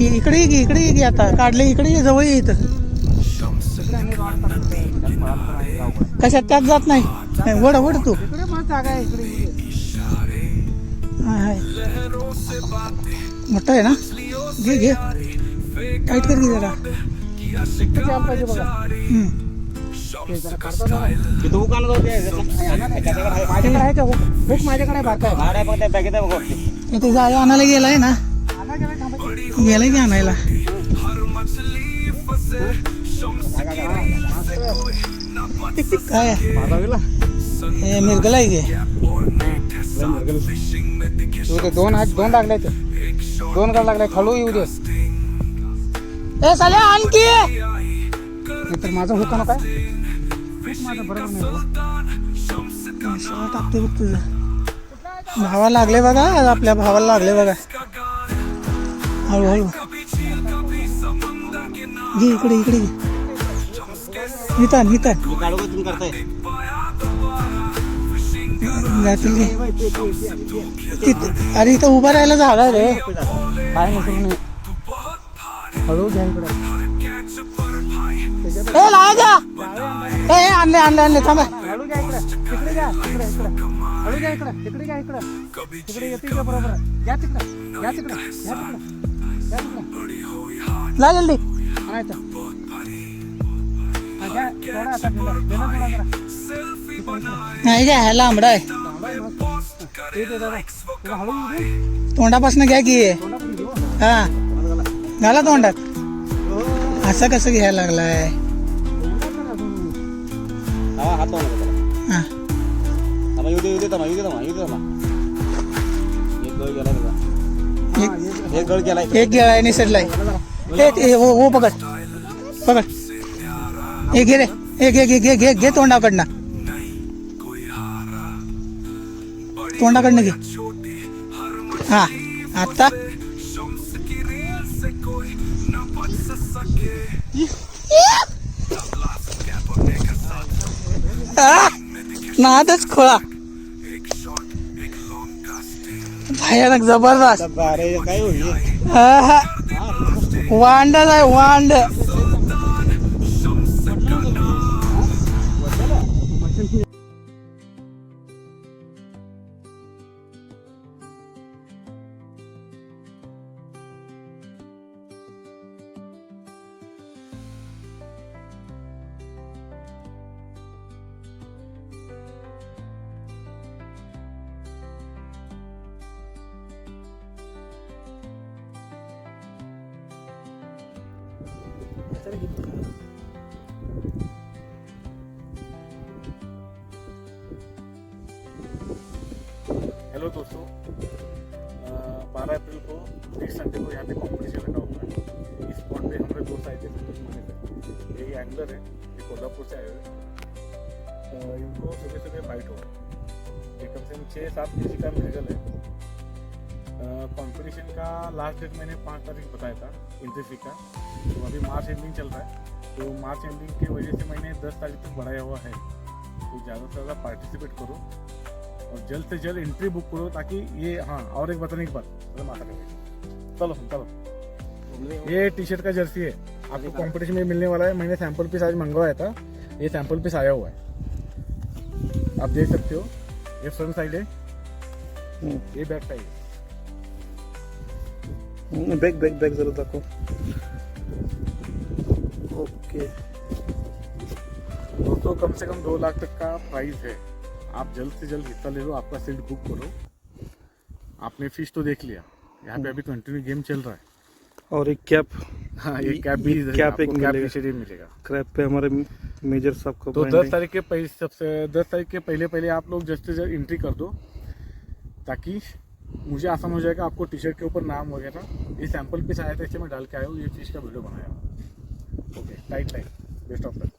इकडे ये की, इकडे ये की, आता काढले इकडे ये, जवळ ये इथं. कशात त्यात जात नाही. वड वड तू. जागा आहे इकडे. हाय मोठा आहे ना. घे घे, टाईट कर घे जरा. पाहिजे बघा. माझ्याकडे आहे का बुक? माझ्याकडे ते जाळी आणायला गेलाय ना. गेलाय की आणायला. काय हे मिरगला आहे की. दोन लागले ते. दोन गाड लागले. खालू येऊ दे. ए साल्या आणखी तर माझं होतं ना काय माझं बरोबर नाही. टाकते बघ तुझं. भावाला लागले बघा, आपल्या भावाला लागले बघा. हळूहळू घे, इकडे इकडे घे. नितान जातील घे. अरे इथं उभा राहायला जागा रे. काय नसलं नाही. हळू घ्या इकडे. आणले थांबा. हळू घ्या इकडे. तिकडे घ्या. हळू घ्या इकडे. तिकडे घ्या इकडे. तिकडे येते का बरोबर. घ्या तिकडे. ला जल्दी. नाही घ्या, लांबडा आहे. तोंडापासून घ्या की. हा घाला तोंडात. असं कसं घ्यायला लागलाय. एक गेलाय निसटलाय. हो पकड. एक घे रे. घे तोंडाकडनं. घे. हा आता नादच खोळा. भयानक जबरदस्त. वांडच आहे वांड. हेलो दोस्तों, 12 अप्रैल को नेक्स्ट संडे को यहाँ पे कॉम्पिटिशन लगा हुआ है. इस स्पॉट पे हमारे दोस्त आए थे संतोष माने से. ये एंगलर है, ये कोल्हापुर से आए हुए. इनको सुबह फाइट हो. ये कम से कम 6-7 केजी का मेडल है. कंपटीशन का लास्ट डेट मैंने 5 तारीख बताया था एंट्री फी का. तो अभी मार्च एंडिंग चल रहा है. तो मार्च एंडिंग की वजह से मैंने 10 तारीख तक बढ़ाया हुआ है. तो ज़्यादा से ज़्यादा पार्टिसिपेट करो और जल्द से जल्द एंट्री बुक करो, ताकि ये. हाँ, और एक बताने की बात. चलो ये टी शर्ट का जर्सी है, आपको कंपटीशन में मिलने वाला है. मैंने सैंपल पीस आज मंगवाया था. ये सैंपल पीस आया हुआ है, आप देख सकते हो. ये फ्रंट साइड है, ये बैक साइड है. बैक जरूर दाखव. ओके दोस्तों, कम से कम 2 लाख तक का प्राइस है. आप जल्द से जल्द हिस्सा ले लो, आपका सीट बुक करो. आपने फिश तो देख लिया, यहाँ पे अभी कंटिन्यू गेम चल रहा है. और एक कैप. हाँ, ये कैप भी कैप एक मिलेगा. कैप पे हमारे मेजर साहब को. तो 10 तारीख के पहले आप लोग जल्द से जल्द एंट्री कर दो, ताकि मुझे आसान हो जाएगा. आपको टी शर्ट के ऊपर नाम वगैरह. ये सैंपल पीस आया था, इससे मैं डाल के आया हूँ. ये चीज़ का वीडियो बनाया. Okay, tight. Best of luck.